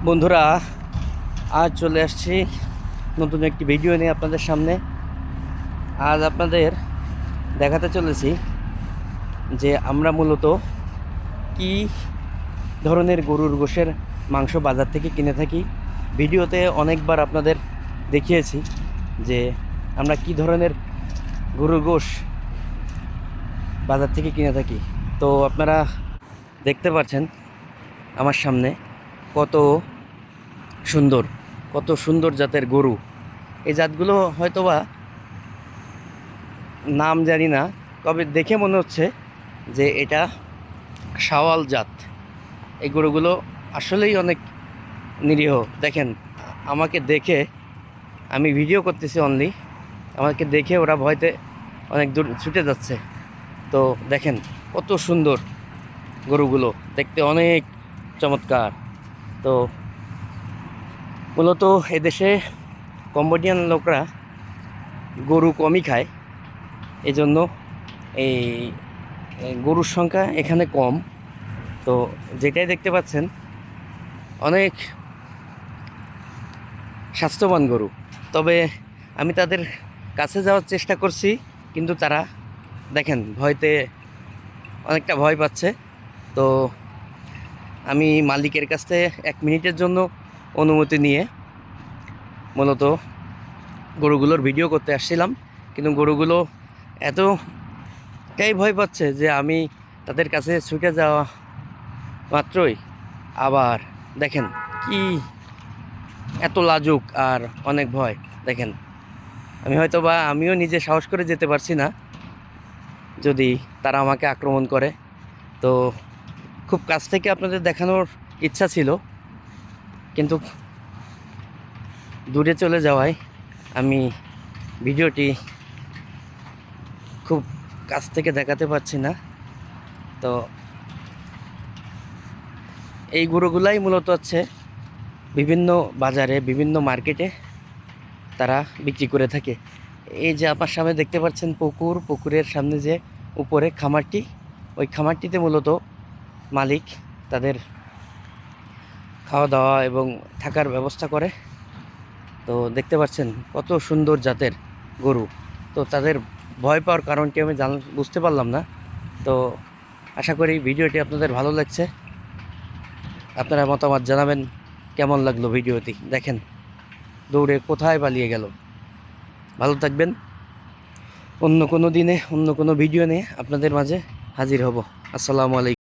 বন্ধুরা, আজ চলে আসছি নতুন একটি ভিডিও নিয়ে আপনাদের সামনে। আজ আপনাদের দেখাতে চলেছি যে আমরা মূলত কি ধরনের গরুর গোশের মাংস বাজার থেকে কিনে থাকি। ভিডিওতে অনেকবার আপনাদের দেখিয়েছি যে আমরা কি ধরনের গরুর গোশ বাজার থেকে কিনে থাকি। তো আপনারা দেখতে পাচ্ছেন আমার সামনে কত সুন্দর কত সুন্দর জাতের গরু। এই জাতগুলো হয়তোবা নাম জানি না, তবে দেখে মনে হচ্ছে যে এটা শাওয়াল জাত। এই গরুগুলো আসলেই অনেক নিরীহ। দেখেন, আমাকে দেখে, আমি ভিডিও করতেছি অনলি, আমাকে দেখে ওরা ভয়তে অনেক দূর ছুটে যাচ্ছে। তো দেখেন কত সুন্দর গরুগুলো, দেখতে অনেক চমৎকার। তো মূলত এদেশে কম্বোডিয়ান লোকরা গরু কমই খায়, এজন্য এই গরুর সংখ্যা এখানে কম। তো যেটাই দেখতে পাচ্ছেন অনেক স্বাস্থ্যবান গরু। তবে আমি তাদের কাছে যাওয়ার চেষ্টা করছি, কিন্তু তারা দেখেন ভয়তে অনেকটা ভয় পাচ্ছে। তো আমি মালিকের কাছ থেকে 1 মিনিটের জন্য অনুমতি নিয়ে মূলত গরুগুলোর ভিডিও করতে আসছিলাম, কিন্তু গরুগুলো এতটাই ভয় পাচ্ছে যে আমি তাদের কাছে ছুটে যাওয়া মাত্রই আবার দেখেন কি এত লাজুক আর অনেক ভয়। দেখেন, আমিও নিজে সাহস করে যেতে পারছি না যদি তারা আমাকে আক্রমণ করে। তো খুব কাছ থেকে আপনাদের দেখানোর ইচ্ছা ছিল, কিন্তু দূরে চলে যাওয়ায় আমি ভিডিওটি খুব কাছ থেকে দেখাতে পারছি না। তো এই গরুগুলাই মূলত হচ্ছে বিভিন্ন বাজারে, বিভিন্ন মার্কেটে তারা বিক্রি করে থাকে। এই যে আপনার সামনে দেখতে পাচ্ছেন পুকুরের সামনে যে উপরে খামারটি, ওই খামারটিতে মূলত মালিক তাদের খাওয়া দাওয়া এবং থাকার ব্যবস্থা করে। তো দেখতে পাচ্ছেন কত সুন্দর জাতের গরু। তো তাদের ভয় পাওয়ার কারণটি আমি বুঝতে পারলাম না। তো আশা করি ভিডিওটি আপনাদের ভালো লাগছে। আপনারা মতামত জানাবেন কেমন লাগলো ভিডিওটি। দেখেন দৌড়ে কোথায় পালিয়ে গেল। ভালো থাকবেন। অন্য কোনো দিনে অন্য কোনো ভিডিও নিয়ে আপনাদের মাঝে হাজির হব। আসসালামু আলাইকুম।